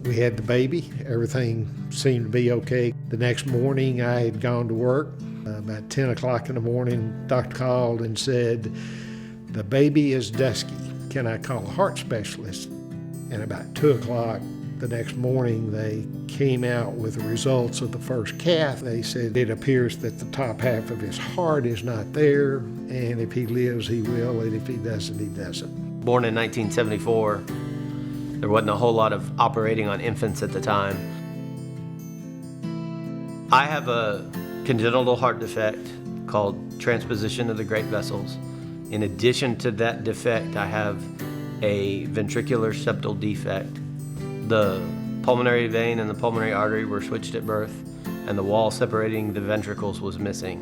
We had the baby. Everything seemed to be okay. The next morning, I had gone to work. About 10 o'clock in the morning, doctor called and said, "The baby is dusky. Can I call a heart specialist?" And about 2 o'clock the next morning, they came out with the results of the first cath. They said it appears that the top half of his heart is not there, and if he lives, he will, and if he doesn't, he doesn't. Born in 1974, there wasn't a whole lot of operating on infants at the time. I have a congenital heart defect called transposition of the great vessels. In addition to that defect, I have a ventricular septal defect. The pulmonary vein and the pulmonary artery were switched at birth, and the wall separating the ventricles was missing.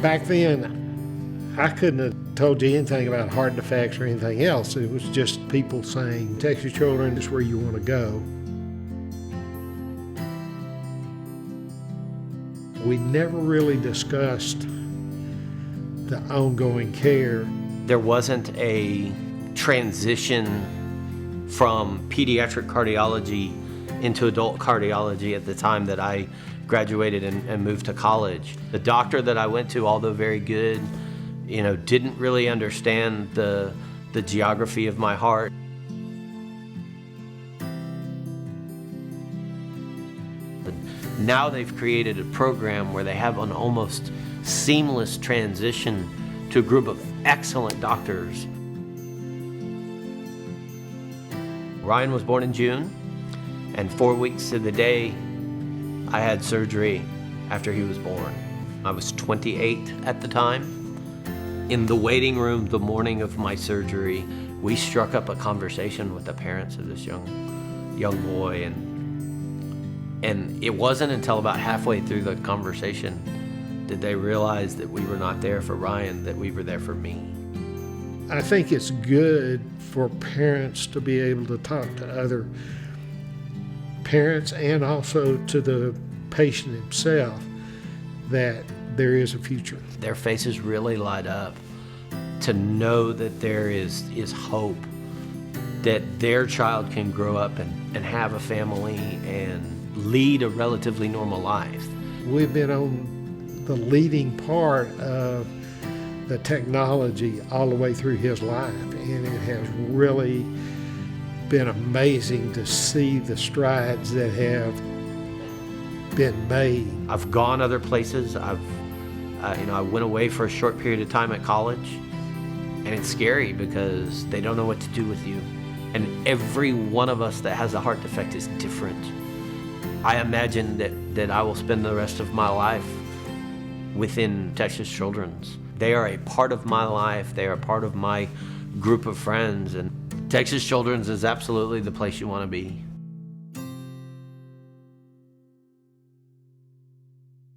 Back then, I couldn't have told you anything about heart defects or anything else. It was just people saying, Texas Children is where you want to go. We never really discussed the ongoing care. There wasn't a transition from pediatric cardiology into adult cardiology at the time that I graduated and moved to college. The doctor that I went to, although very good, didn't really understand the geography of my heart. But now they've created a program where they have an almost seamless transition to a group of excellent doctors. Ryan was born in June, and 4 weeks to the day, I had surgery after he was born. I was 28 at the time. In the waiting room the morning of my surgery, we struck up a conversation with the parents of this young boy, and it wasn't until about halfway through the conversation did they realize that we were not there for Ryan, that we were there for me. I think it's good for parents to be able to talk to other parents and also to the patient himself that there is a future. Their faces really light up to know that there is hope, that their child can grow up and have a family and lead a relatively normal life. We've been on the leading part of the technology all the way through his life, and it has really been amazing to see the strides that have been made. I've gone other places. I went away for a short period of time at college, and it's scary because they don't know what to do with you. And every one of us that has a heart defect is different. I imagine that I will spend the rest of my life within Texas Children's. They are a part of my life. They are a part of my group of friends, and Texas Children's is absolutely the place you want to be.